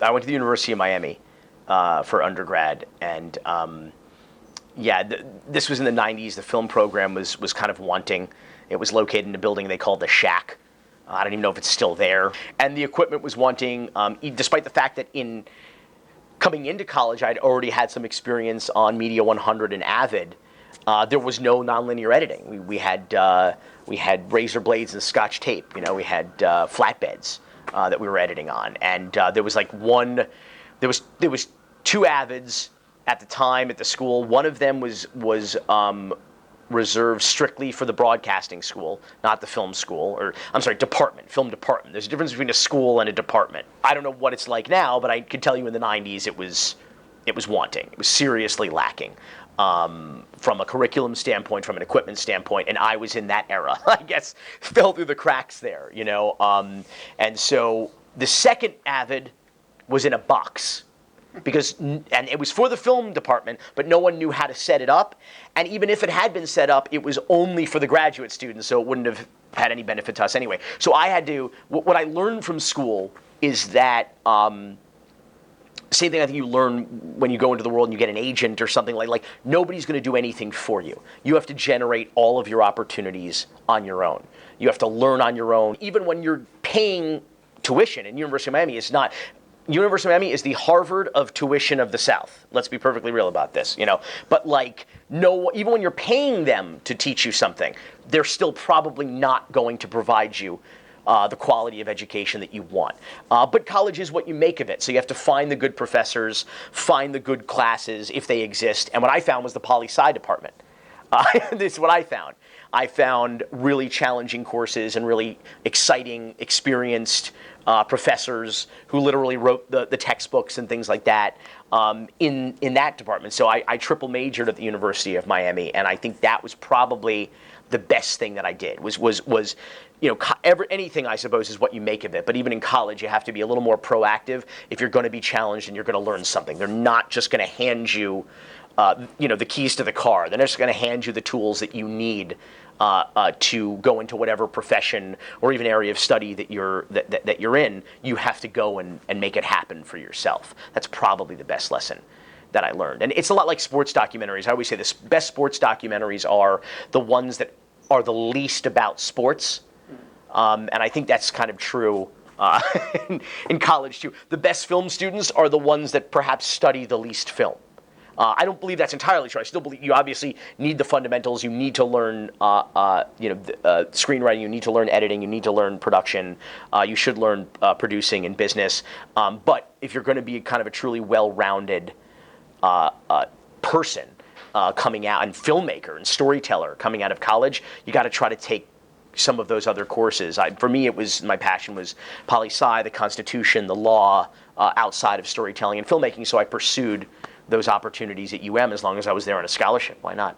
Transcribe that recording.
I went to the University of Miami for undergrad, and this was in the 90s. The film program was kind of wanting. It was located in a building they called the Shack. I don't even know if it's still there. And the equipment was wanting, despite the fact that in coming into college, I'd already had some experience on Media 100 and Avid. There was no nonlinear editing. We had razor blades and Scotch tape. We had flatbeds that we were editing on, and there was two Avids at the time at the school. One of them was reserved strictly for the broadcasting school, not the film school, film department. There's a difference between a school and a department. I don't know what it's like now, but I could tell you in the 90s it was wanting. It was seriously lacking from a curriculum standpoint, from an equipment standpoint, and I was in that era. I guess fell through the cracks there, and so the second Avid was in a box. And it was for the film department, but no one knew how to set it up. And even if it had been set up, it was only for the graduate students, so it wouldn't have had any benefit to us anyway. So I had to, what I learned from school is that, same thing I think you learn when you go into the world and you get an agent or something like nobody's going to do anything for you. You have to generate all of your opportunities on your own. You have to learn on your own. Even when you're paying tuition, and University of Miami is not... University of Miami is the Harvard of tuition of the South. Let's be perfectly real about this, But even when you're paying them to teach you something, they're still probably not going to provide you the quality of education that you want. But college is what you make of it. So you have to find the good professors, find the good classes if they exist. And what I found was the poli-sci department. This is what I found. I found really challenging courses and really exciting, experienced professors who literally wrote the textbooks and things like that in that department. So I triple majored at the University of Miami, and I think that was probably the best thing that I did. Anything I suppose is what you make of it. But even in college, you have to be a little more proactive if you're going to be challenged and you're going to learn something. They're not just going to hand you the keys to the car. They're just going to hand you the tools that you need to go into whatever profession or even area of study that you're in. You have to go and make it happen for yourself. That's probably the best lesson that I learned. And it's a lot like sports documentaries. I always say the best sports documentaries are the ones that are the least about sports. And I think that's kind of true in college too. The best film students are the ones that perhaps study the least film. I don't believe that's entirely true. I still believe you obviously need the fundamentals. You need to learn, screenwriting. You need to learn editing. You need to learn production. You should learn producing and business. But if you're going to be kind of a truly well-rounded person coming out, and filmmaker and storyteller coming out of college, you got to try to take some of those other courses. For me, my passion was poli-sci, the Constitution, the law, outside of storytelling and filmmaking. So I pursued those opportunities at UM as long as I was there on a scholarship. Why not?